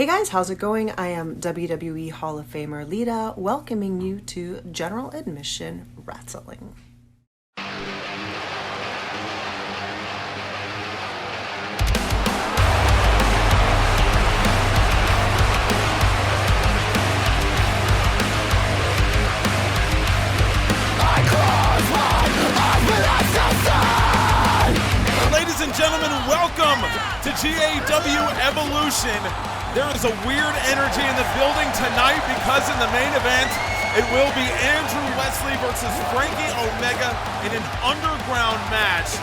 Hey guys, how's it going? I am WWE Hall of Famer Lita, welcoming you to General Admission Wrestling. Ladies and gentlemen, welcome to GAW Evolution. There is a weird energy in the building tonight because in the main event, it will be Andrew Wesley versus Franky Omega in an underground match.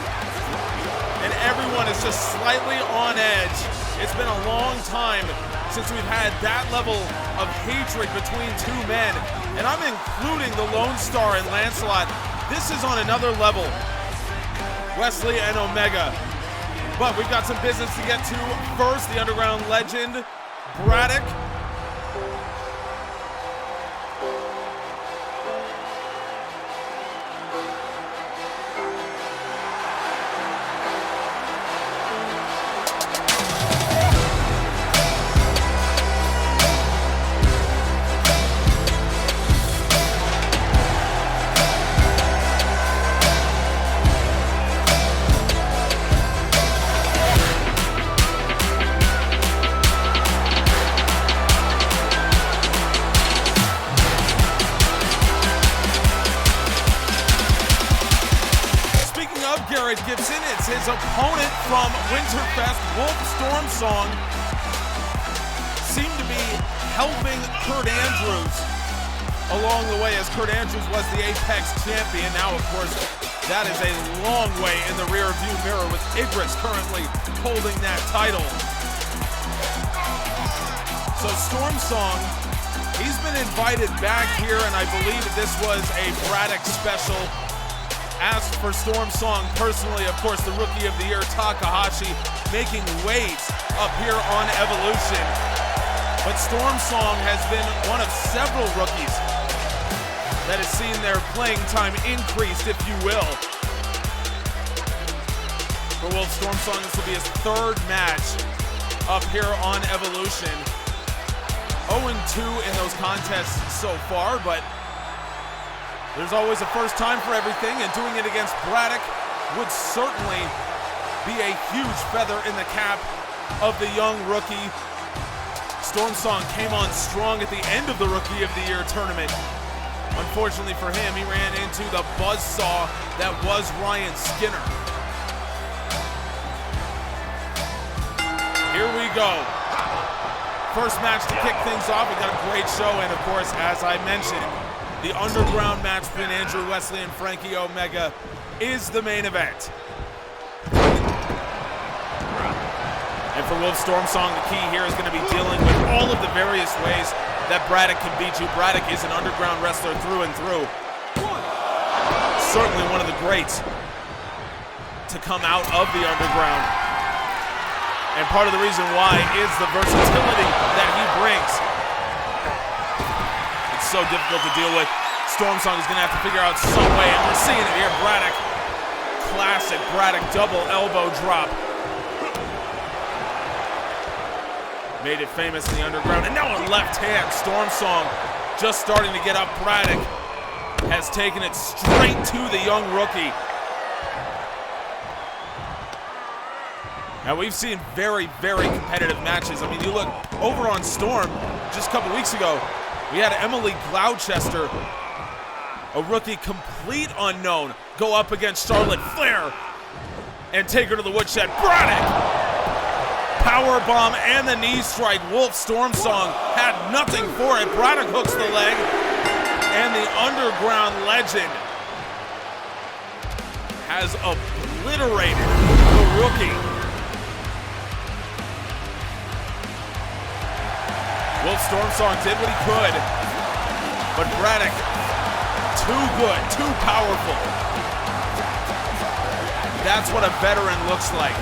And everyone is just slightly on edge. It's been a long time since we've had that level of hatred between two men. And I'm including the Lone Star and Lancelot. This is on another level. Wesley and Omega. But we've got some business to get to. First, the underground legend, Braddock. It's his opponent from Winterfest, Stormsong, seemed to be helping Kurt Andrews along the way, as Kurt Andrews was the Apex champion. Now, of course, that is a long way in the rear view mirror with Idris currently holding that title. So Stormsong, he's been invited back here, and I believe this was a Braddock special. Asked for Stormsong personally, of course, the Rookie of the Year, Takahashi, making waves up here on Evolution. But Stormsong has been one of several rookies that has seen their playing time increased, if you will. For Wolf Stormsong, this will be his third match up here on Evolution. 0-2 in those contests so far, but there's always a first time for everything, and doing it against Braddock would certainly be a huge feather in the cap of the young rookie. Stormsong came on strong at the end of the Rookie of the Year tournament. Unfortunately for him, he ran into the buzzsaw that was Ryan Skinner. Here we go. First match to kick things off. We got a great show, and of course, as I mentioned, the underground match between Andrew Wesley and Franky Omega is the main event. And for Wolf Stormsong, the key here is going to be dealing with all of the various ways that Braddock can beat you. Braddock is an underground wrestler through and through. Certainly one of the greats to come out of the underground. And part of the reason why is the versatility that he brings. So difficult to deal with. Stormsong is going to have to figure out some way, and we're seeing it here. Braddock, classic Braddock double elbow drop. Made it famous in the underground, and now a left hand. Stormsong just starting to get up. Braddock has taken it straight to the young rookie. Now we've seen very, very competitive matches. I mean, you look over on Storm just a couple weeks ago, we had Emily Gloucester, a rookie complete unknown, go up against Charlotte Flair and take her to the woodshed. Braddock, power bomb and the knee strike. Wolf Stormsong had nothing for it. Braddock hooks the leg, and the underground legend has obliterated the rookie. Wolf Stormsong did what he could, but Braddock, too good, too powerful. That's what a veteran looks like.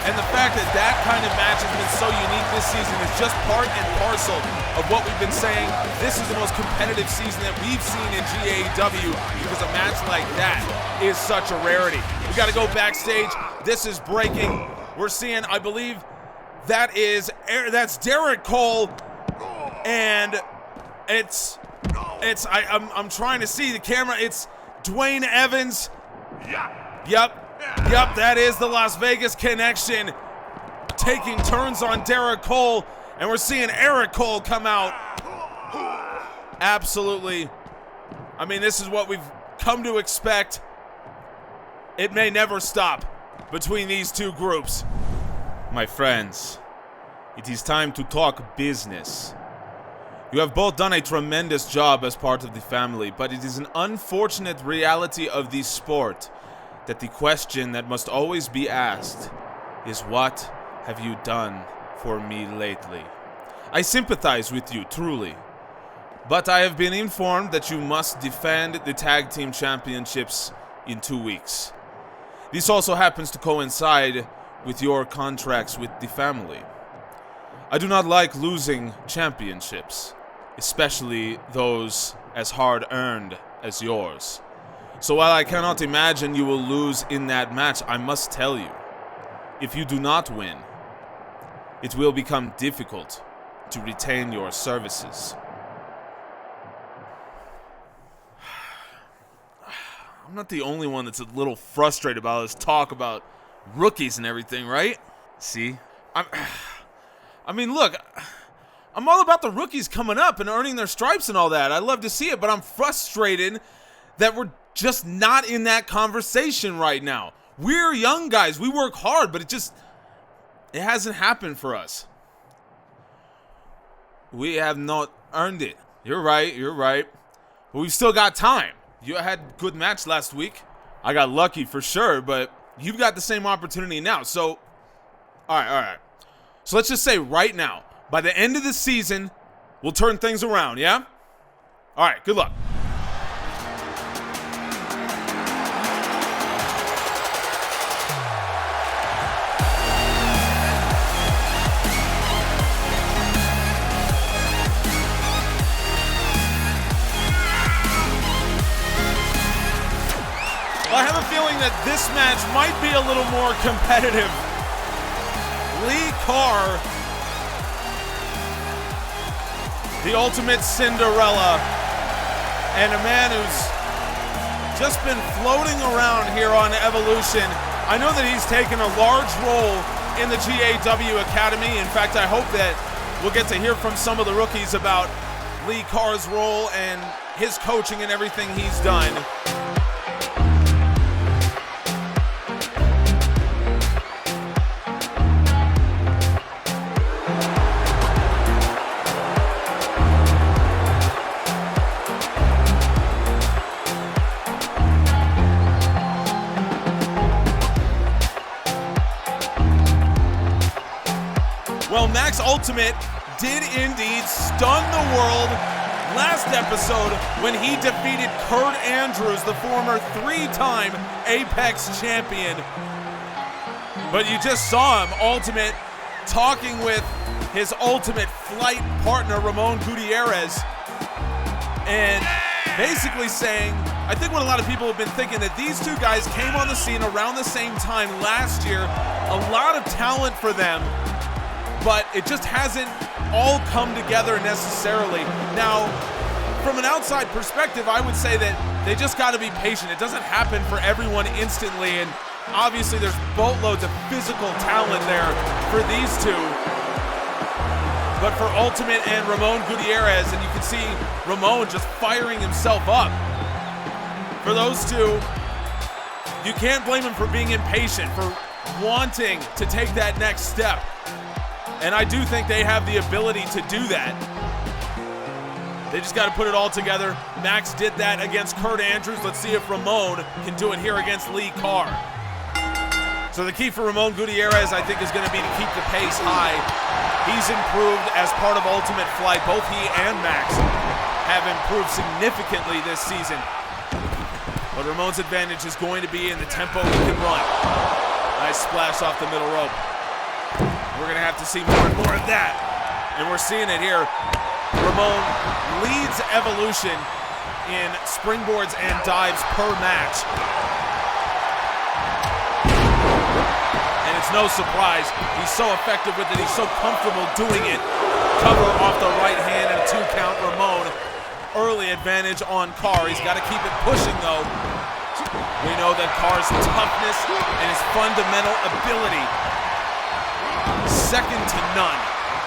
And the fact that that kind of match has been so unique this season is just part and parcel of what we've been saying. This is the most competitive season that we've seen in GAW, because a match like that is such a rarity. We got to go backstage. This is breaking. We're seeing, I believe, That's Derek Cole, and I'm trying to see the camera. It's Dwayne Evans. Yep, that is the Las Vegas Connection taking turns on Derek Cole, and we're seeing Eric Cole come out. Absolutely. I mean, this is what we've come to expect. It may never stop between these two groups. My friends, it is time to talk business. You have both done a tremendous job as part of the family, but it is an unfortunate reality of the sport that the question that must always be asked is, what have you done for me lately? I sympathize with you, truly, but I have been informed that you must defend the tag team championships in 2 weeks. This also happens to coincide with your contracts with the family. I do not like losing championships, especially those as hard-earned as yours. So while I cannot imagine you will lose in that match, I must tell you, if you do not win, it will become difficult to retain your services. I'm not the only one that's a little frustrated about this talk about rookies and everything, right? See? I mean, look, I'm all about the rookies coming up and earning their stripes and all that. I love to see it, but I'm frustrated that we're just not in that conversation right now. We're young guys. We work hard, but it hasn't happened for us. We have not earned it. You're right. But we've still got time. You had a good match last week. I got lucky for sure, but you've got the same opportunity now. So, all right. So let's just say right now, by the end of the season, we'll turn things around, yeah? All right, good luck. I have a feeling that this match might be a little more competitive. Lee Carr, the ultimate Cinderella, and a man who's just been floating around here on Evolution. I know that he's taken a large role in the GAW Academy. In fact, I hope that we'll get to hear from some of the rookies about Lee Carr's role and his coaching and everything he's done. Well, Max Ultimate did indeed stun the world last episode when he defeated Kurt Andrews, the former 3-time Apex champion. But you just saw him, Ultimate, talking with his Ultimate Flight partner, Ramon Gutierrez, and basically saying, I think what a lot of people have been thinking, that these two guys came on the scene around the same time last year, a lot of talent for them, but it just hasn't all come together necessarily. Now, from an outside perspective, I would say that they just got to be patient. It doesn't happen for everyone instantly, and obviously there's boatloads of physical talent there for these two. But for Ultimate and Ramon Gutierrez, and you can see Ramon just firing himself up. For those two, you can't blame him for being impatient, for wanting to take that next step. And I do think they have the ability to do that. They just got to put it all together. Max did that against Kurt Andrews. Let's see if Ramon can do it here against Lee Carr. So the key for Ramon Gutierrez, I think, is going to be to keep the pace high. He's improved as part of Ultimate Flight. Both he and Max have improved significantly this season. But Ramon's advantage is going to be in the tempo he can run. Nice splash off the middle rope. We're going to have to see more and more of that. And we're seeing it here. Ramon leads Evolution in springboards and dives per match. And it's no surprise. He's so effective with it. He's so comfortable doing it. Cover off the right hand and a 2 count. Ramon, early advantage on Carr. He's got to keep it pushing, though. We know that Carr's toughness and his fundamental ability, second to none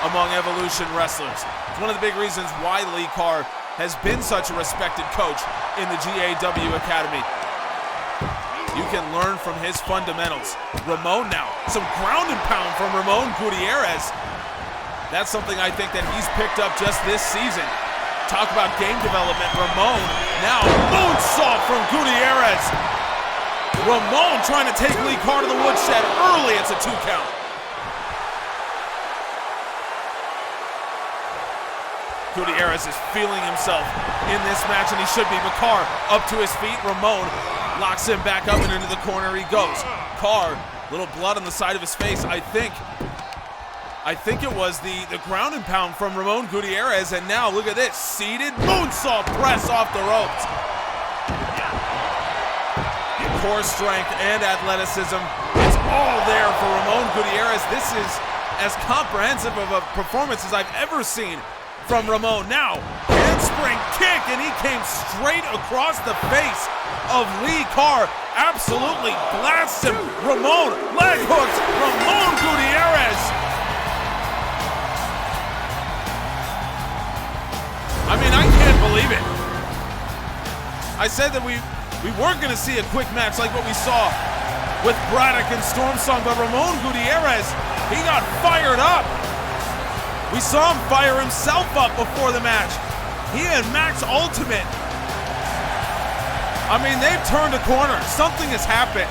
among Evolution wrestlers. It's one of the big reasons why Lee Carr has been such a respected coach in the GAW Academy. You can learn from his fundamentals. Ramon now, some ground and pound from Ramon Gutierrez. That's something I think that he's picked up just this season. Talk about game development. Ramon now, moonsault from Gutierrez. Ramon trying to take Lee Carr to the woodshed early. It's a 2 count. Gutierrez is feeling himself in this match, and he should be. But Carr up to his feet. Ramon locks him back up, and into the corner he goes. Carr, little blood on the side of his face. I think it was the ground and pound from Ramon Gutierrez, and now look at this, seated moonsault press off the ropes. Core strength and athleticism, it's all there for Ramon Gutierrez. This is as comprehensive of a performance as I've ever seen from Ramon. Now, handspring kick, and he came straight across the face of Lee Carr. Absolutely blasts him. Ramon, leg hooks, Ramon Gutierrez. I mean, I can't believe it. I said that we weren't going to see a quick match like what we saw with Braddock and Stormsong, but Ramon Gutierrez, he got fired up. We saw him fire himself up before the match. He and Max Ultimate. I mean, they've turned a corner. Something has happened.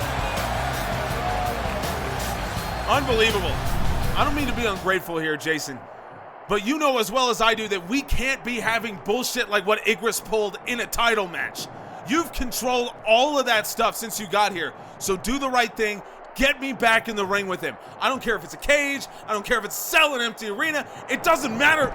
Unbelievable. I don't mean to be ungrateful here, Jason, but you know as well as I do that we can't be having bullshit like what Igris pulled in a title match. You've controlled all of that stuff since you got here, so do the right thing. Get me back in the ring with him. I don't care if it's a cage. I don't care if it's Cell, an empty arena. It doesn't matter.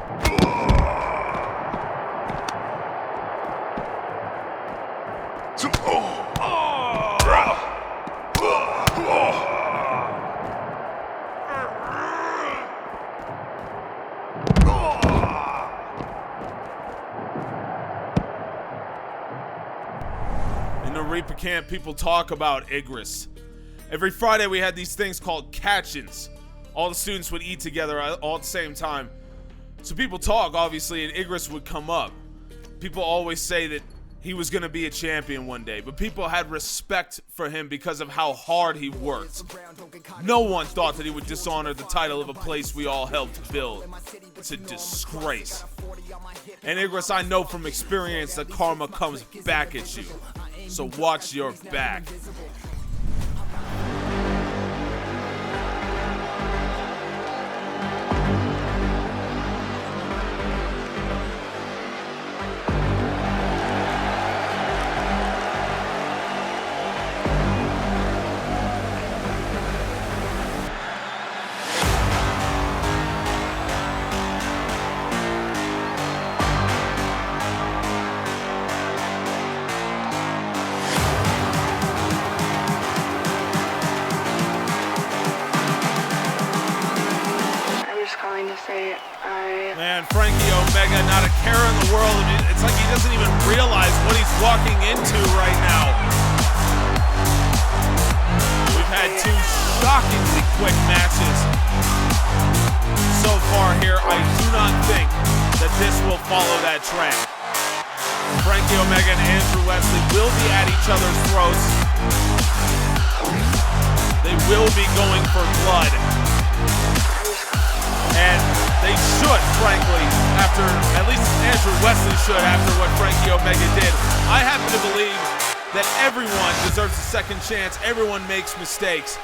In the Reaper camp, people talk about Igris. Every Friday we had these things called catch-ins. All the students would eat together all at the same time. So people talk, obviously, and Igris would come up. People always say that he was going to be a champion one day, but people had respect for him because of how hard he worked. No one thought that he would dishonor the title of a place we all helped build. It's a disgrace. And Igris, I know from experience that karma comes back at you. So watch your back. Man, Franky Omega, not a care in the world. I mean, it's like he doesn't even realize what he's walking into right now. We've had 2 shockingly quick matches so far here. I do not think that this will follow that trend. Franky Omega and Andrew Wesley will be at each other's throats. They will be going for blood. And they should, frankly, after, at least Andrew Wesley should, after what Franky Omega did. I happen to believe that everyone deserves a second chance. Everyone makes mistakes.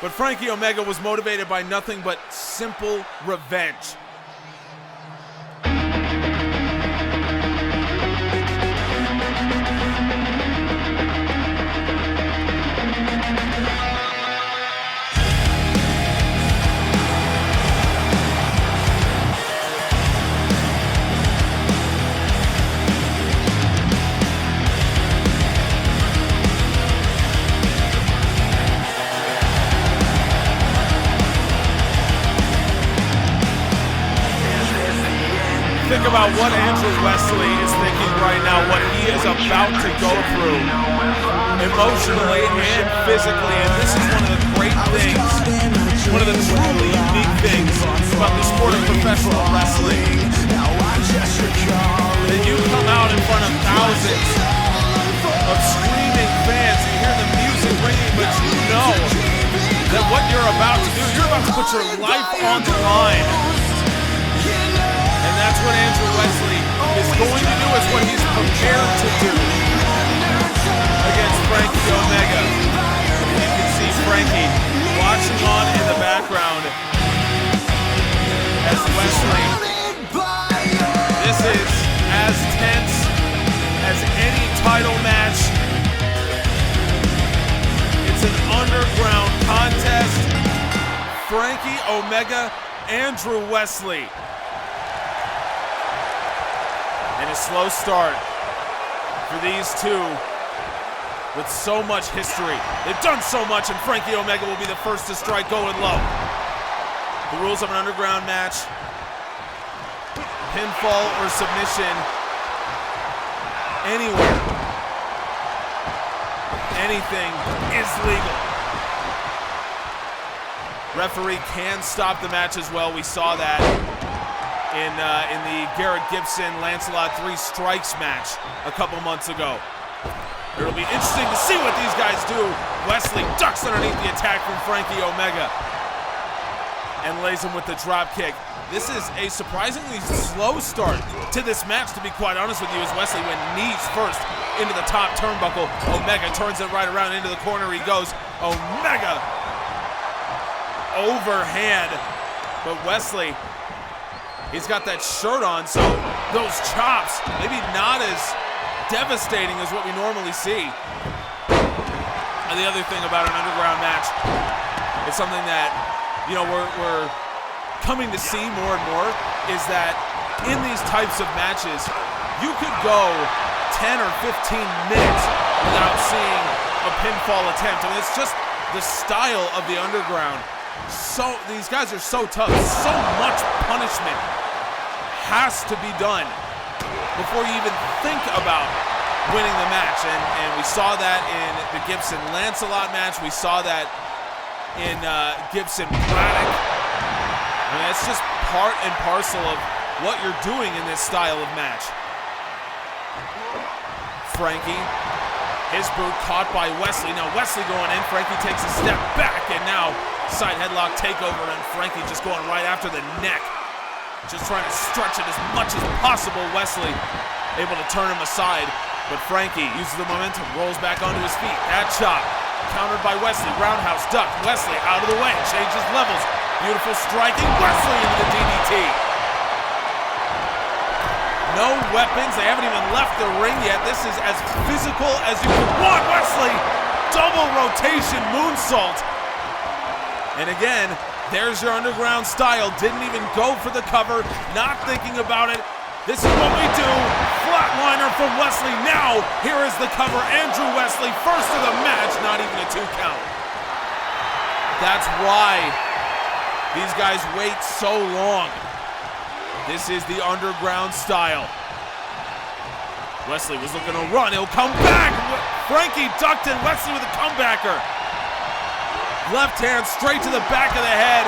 But Franky Omega was motivated by nothing but simple revenge. think about what Andrew Wesley is thinking right now, what he is about to go through, emotionally and physically, and this is one of the great things, one of the truly unique things about the sport of professional wrestling, that you come out in front of thousands of screaming fans, you hear the music ringing, but you know that what you're about to do, you're about to put your life on the line. And that's what Andrew Wesley is going to do, is what he's prepared to do against Franky Omega. You can see Franky watching on in the background as Wesley. This is as tense as any title match. It's an underground contest. Franky Omega, Andrew Wesley. And a slow start for these two with so much history. They've done so much, and Franky Omega will be the first to strike going low. The rules of an underground match: pinfall or submission anywhere, anything is legal. Referee can stop the match as well. We saw that in the Garrett Gibson-Lancelot 3 Strikes match a couple months ago. It'll be interesting to see what these guys do. Wesley ducks underneath the attack from Franky Omega and lays him with the drop kick. This is a surprisingly slow start to this match, to be quite honest with you, as Wesley went knees first into the top turnbuckle. Omega turns it right around into the corner. He goes. Omega overhand, but Wesley, he's got that shirt on, so those chops maybe not as devastating as what we normally see. And the other thing about an underground match, it's something that, you know, we're coming to see more and more, is that in these types of matches, you could go 10 or 15 minutes without seeing a pinfall attempt. I mean, it's just the style of the underground. So these guys are so tough. So much punishment has to be done before you even think about winning the match. And we saw that in the Gibson-Lancelot match. We saw that in Gibson-Braddock. I mean, it's just part and parcel of what you're doing in this style of match. Franky, his boot caught by Wesley. Now Wesley going in, Franky takes a step back, and now side headlock takeover, and Franky just going right after the neck. Just trying to stretch it as much as possible. Wesley able to turn him aside, but Franky uses the momentum, rolls back onto his feet. That chop countered by Wesley. Roundhouse duck. Wesley out of the way, changes levels. Beautiful striking. Wesley into the DDT. No weapons. They haven't even left the ring yet. This is as physical as you could want. Wesley, double rotation moonsault. And again, there's your underground style. Didn't even go for the cover, not thinking about it. This is what we do. Flatliner from Wesley. Now, here is the cover. Andrew Wesley, first of the match, not even a 2 count. That's why these guys wait so long. This is the underground style. Wesley was looking to run. He'll come back. Franky ducked in. Wesley with a comebacker. Left hand straight to the back of the head.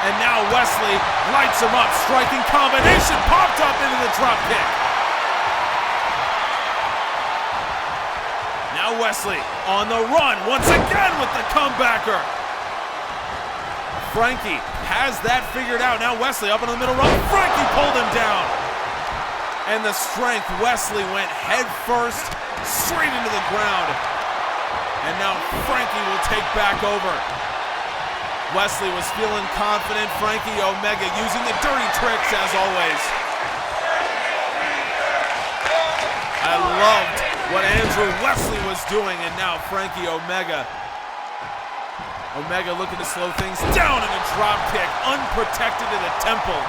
And now Wesley lights him up. Striking combination. Popped up into the drop kick. Now Wesley on the run. Once again with the comebacker. Franky has that figured out. Now Wesley up in the middle rope. Franky pulled him down. And the strength. Wesley went head first, straight into the ground. And now Franky will take back over. Wesley was feeling confident. Franky Omega using the dirty tricks as always. I loved what Andrew Wesley was doing, and now Franky Omega. Omega looking to slow things down in a drop kick, unprotected to the temple.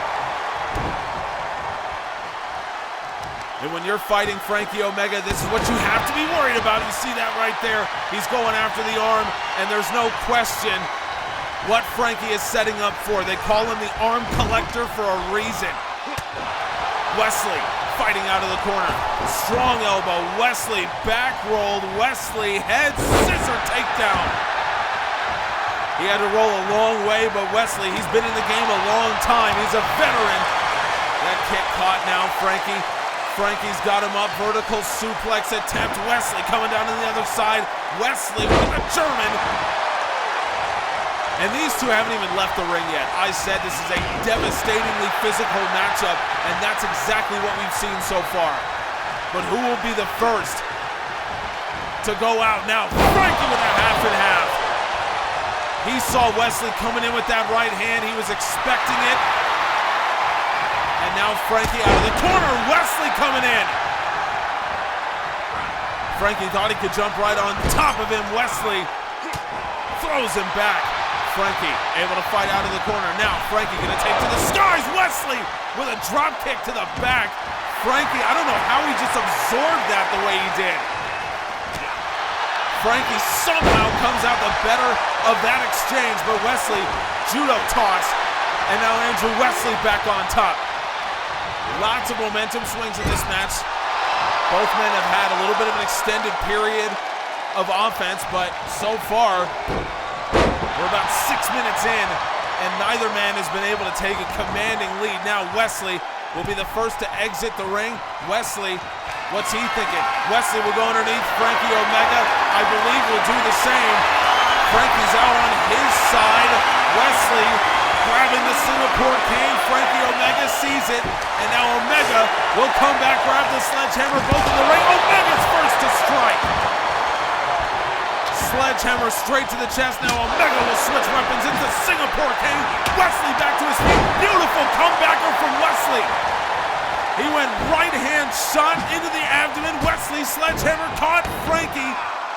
And when you're fighting Franky Omega, this is what you have to be worried about. You see that right there. He's going after the arm, and there's no question what Franky is setting up for. They call him the arm collector for a reason. Wesley fighting out of the corner. Strong elbow. Wesley back rolled. Wesley head scissor takedown. He had to roll a long way, but Wesley, he's been in the game a long time. He's a veteran. That kick caught now, Franky. Franky's got him up. Vertical suplex attempt. Wesley coming down to the other side. Wesley with a German. And these two haven't even left the ring yet. I said this is a devastatingly physical matchup, and that's exactly what we've seen so far. But who will be the first to go out now? Franky with a half and half. He saw Wesley coming in with that right hand. He was expecting it. And now Franky out of the corner. Wesley coming in. Franky thought he could jump right on top of him. Wesley throws him back. Franky able to fight out of the corner. Now Franky gonna take to the skies. Wesley with a drop kick to the back. Franky, I don't know how he just absorbed that the way he did. Franky somehow comes out the better of that exchange, but Wesley, judo toss, and now Andrew Wesley back on top. Lots of momentum swings in this match. Both men have had a little bit of an extended period of offense, but so far, we're about 6 minutes in, and neither man has been able to take a commanding lead. Now Wesley will be the first to exit the ring. Wesley, what's he thinking? Wesley will go underneath Franky Omega. I believe will do the same. Franky's out on his side. Wesley grabbing the Singapore King. Franky Omega sees it, and now Omega will come back, grab the sledgehammer, both in the ring. Omega's first to strike. Sledgehammer straight to the chest. Now Omega will switch weapons into Singapore King. Wesley back to his feet. Beautiful comebacker from Wesley. He went right hand shot into the abdomen. Wesley sledgehammer caught. Franky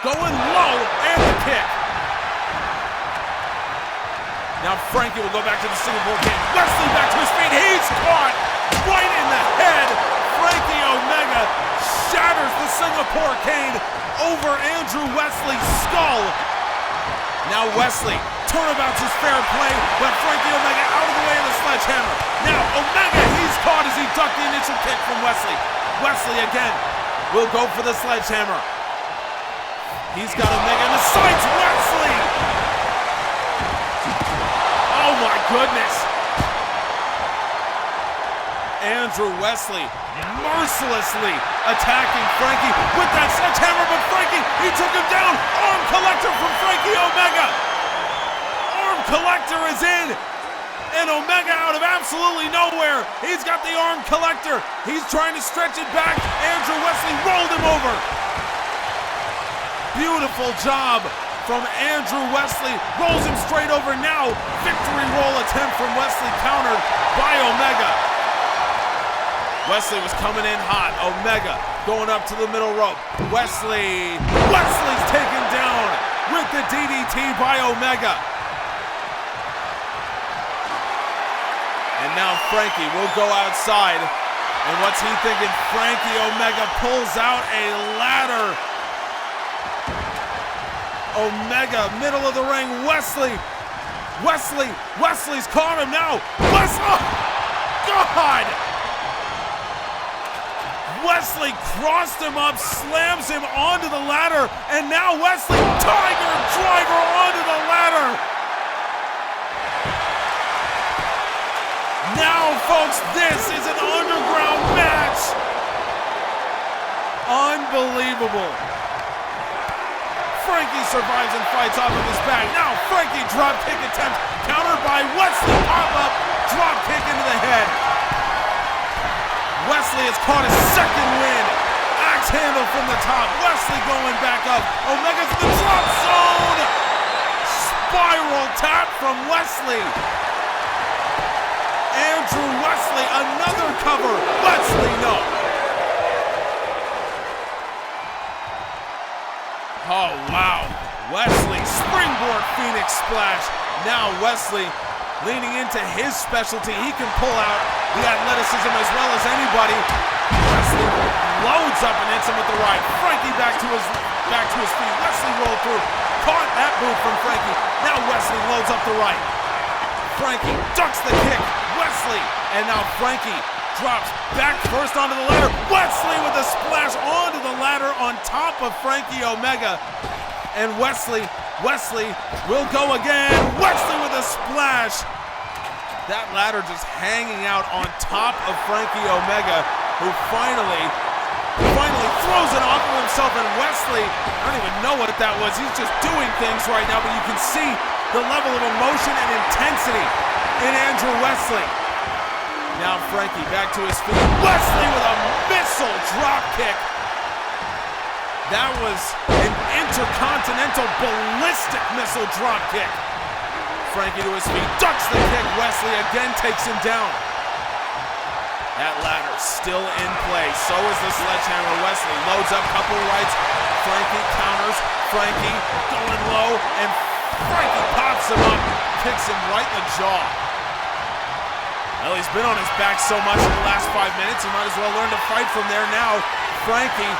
going low and the kick. Now Franky will go back to the Singapore King. Wesley back to his feet. He's caught right in the head. Franky Omega shatters the Singapore King over Andrew Wesley's skull. Now Wesley, turnabout's is fair play, but Franky Omega out of the way of the sledgehammer. Now Omega, he's caught as he ducked the initial kick from Wesley. Wesley again will go for the sledgehammer. He's got Omega in the sights. Wesley! Oh my goodness! Andrew Wesley mercilessly attacking Franky with that sledgehammer, but Franky, he took him down. Arm collector from Franky Omega. Arm collector is in, and Omega out of absolutely nowhere. He's got the arm collector. He's trying to stretch it back. Andrew Wesley rolled him over. Beautiful job from Andrew Wesley. Rolls him straight over now. Victory roll attempt from Wesley countered by Omega. Wesley was coming in hot. Omega going up to the middle rope. Wesley's taken down with the DDT by Omega. And now Franky will go outside. And what's he thinking? Franky Omega pulls out a ladder. Omega, middle of the ring. Wesley's caught him now. Oh, God! Wesley crossed him up, slams him onto the ladder, and now Wesley, Tiger Driver onto the ladder. Now, folks, this is an underground match. Unbelievable. Franky survives and fights off of his back. Now Franky drop kick attempt, countered by Wesley, pop-up, drop kick into the head. Wesley has caught his second win. Axe handle from the top. Wesley going back up. Omega's in the drop zone. Spiral tap from Wesley. Andrew Wesley, another cover. Wesley, no. Oh, wow. Wesley, springboard Phoenix splash. Now Wesley leaning into his specialty. He can pull out the athleticism as well as anybody. Wesley loads up and hits him with the right. Franky back to his feet. Wesley rolled through. Caught that boot from Franky. Now Wesley loads up the right. Franky ducks the kick. Wesley, and now Franky drops back first onto the ladder. Wesley with a splash onto the ladder on top of Franky Omega. And Wesley will go again. Wesley with a splash. That ladder just hanging out on top of Franky Omega, who finally throws it off of himself. And Wesley, I don't even know what that was. He's just doing things right now, but you can see the level of emotion and intensity in Andrew Wesley. Now Franky back to his feet. Wesley with a missile drop kick. That was an intercontinental ballistic missile drop kick. Franky to his feet, ducks the kick. Wesley again takes him down. That ladder still in play. So is the sledgehammer. Wesley loads up, couple rights. Franky counters. Franky going low, and Franky pops him up, kicks him right in the jaw. Well, he's been on his back so much in the last 5 minutes, he might as well learn to fight from there now. Franky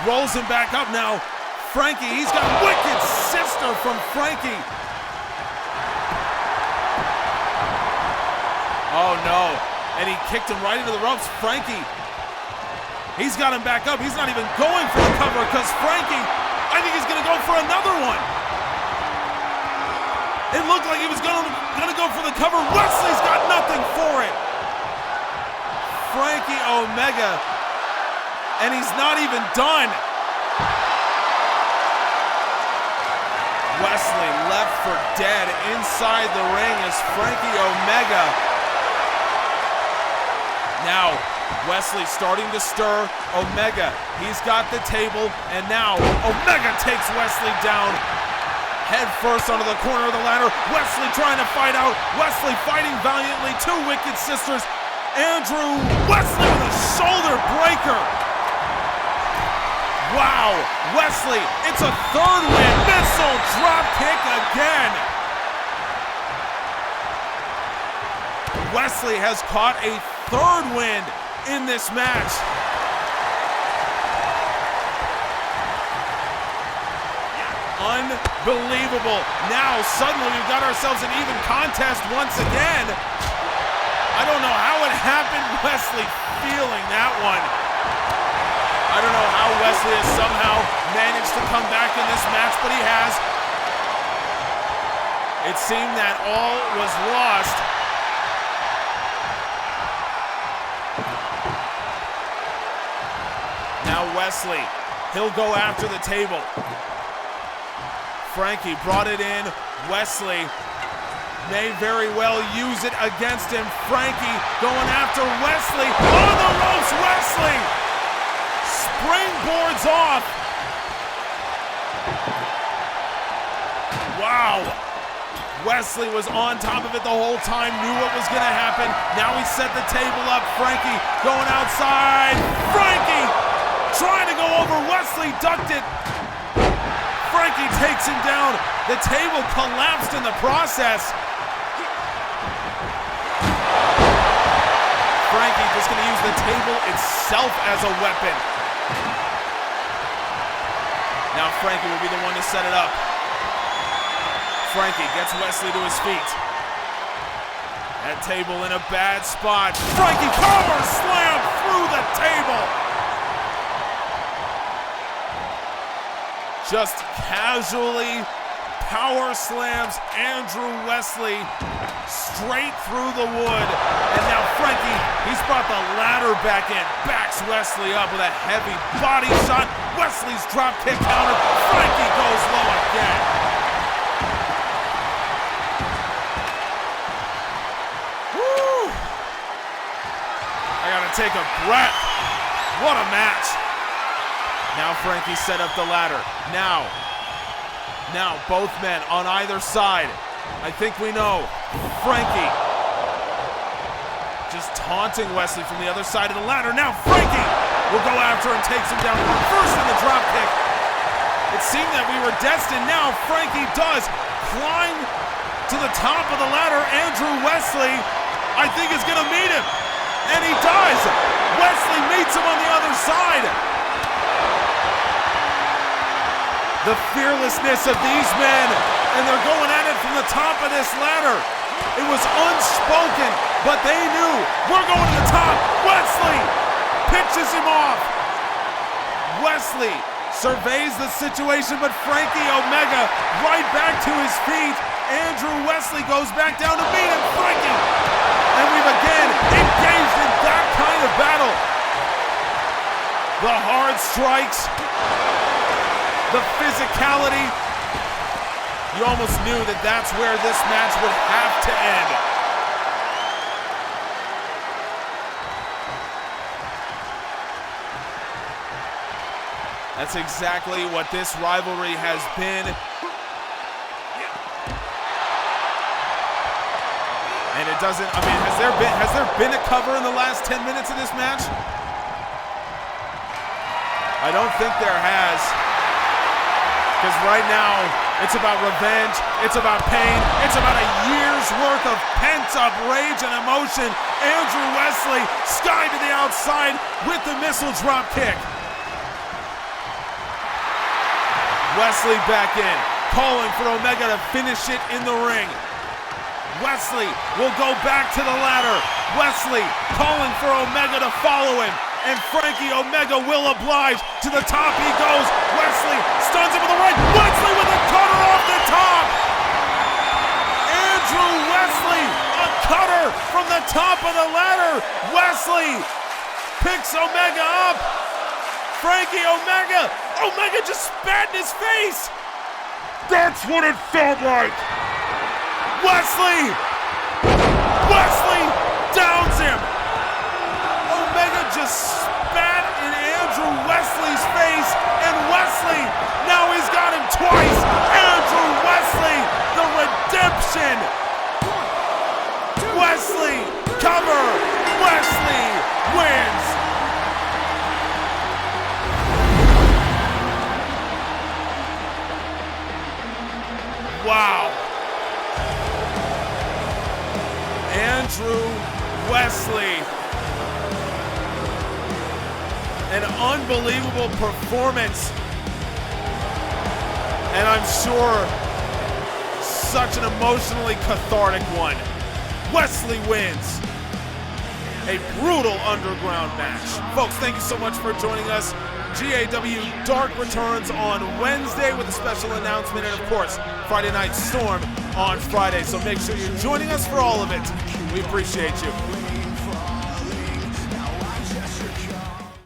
rolls him back up now. Franky, he's got wicked sister from Franky. Oh no, and he kicked him right into the ropes. Franky, he's got him back up. He's not even going for the cover because Franky, I think he's gonna go for another one. It looked like he was gonna go for the cover. Wesley's got nothing for it. Franky Omega, and he's not even done. Wesley left for dead inside the ring as Franky Omega. Now, Wesley starting to stir Omega. He's got the table, and now Omega takes Wesley down. Head first onto the corner of the ladder. Wesley trying to fight out. Wesley fighting valiantly. Two wicked sisters. Andrew Wesley with a shoulder breaker. Wow, Wesley, it's a third win. Missile drop kick again. Wesley has caught a third win in this match. Unbelievable. Now suddenly we've got ourselves an even contest once again. I don't know how it happened. Wesley feeling that one. I don't know how Wesley has somehow managed to come back in this match, but he has. It seemed that all was lost. Now Wesley, he'll go after the table. Franky brought it in. Wesley may very well use it against him. Franky going after Wesley. On the ropes, Wesley! Springboards off. Wow. Wesley was on top of it the whole time, knew what was going to happen. Now he set the table up. Franky going outside. Franky trying to go over. Wesley ducked it. Franky takes him down. The table collapsed in the process. Franky just going to use the table itself as a weapon. Now Franky will be the one to set it up. Franky gets Wesley to his feet. That table in a bad spot. Franky power slam through the table. Just casually power slams Andrew Wesley straight through the wood. And now Franky, he's brought the ladder back in, backs Wesley up with a heavy body shot. Wesley's drop kick counter. Franky goes low again. Woo! I gotta take a breath. What a match. Now Franky set up the ladder. Now both men on either side. I think we know. Franky just taunting Wesley from the other side of the ladder. Now Franky will go after him, takes him down. First in the drop kick. It seemed that we were destined. Now Franky does climb to the top of the ladder. Andrew Wesley, I think, is going to meet him. And he does. Wesley meets him on the other side. The fearlessness of these men, and they're going at it from the top of this ladder. It was unspoken but they knew, we're going to the top. Wesley pitches him off. Wesley surveys the situation, but Franky Omega right back to his feet. Andrew Wesley goes back down to meet him, Franky. And we've again engaged in that kind of battle. The hard strikes, the physicality. You almost knew that that's where this match would have to end. That's exactly what this rivalry has been. And it doesn't, I mean, has there been a cover in the last 10 minutes of this match? I don't think there has. Because right now, it's about revenge, it's about pain, it's about a year's worth of pent-up rage and emotion. Andrew Wesley, sky to the outside with the missile drop kick. Wesley back in, calling for Omega to finish it in the ring. Wesley will go back to the ladder. Wesley calling for Omega to follow him. And Franky Omega will oblige. To the top he goes. Wesley stuns him with the right. Wesley with a cutter off the top. Andrew Wesley, a cutter from the top of the ladder. Wesley picks Omega up. Franky Omega. Omega just spat in his face. That's what it felt like. Wesley downs him. Omega just spat in Andrew Wesley's face, and Wesley, now he's got him twice. Andrew Wesley, the redemption. Wesley, cover. Wesley wins. Wow. Andrew Wesley. An unbelievable performance. And I'm sure such an emotionally cathartic one. Wesley wins. A brutal underground match. Folks, thank you so much for joining us. GAW Dark returns on Wednesday with a special announcement, and of course, Friday Night Storm on Friday. So make sure you're joining us for all of it. We appreciate you.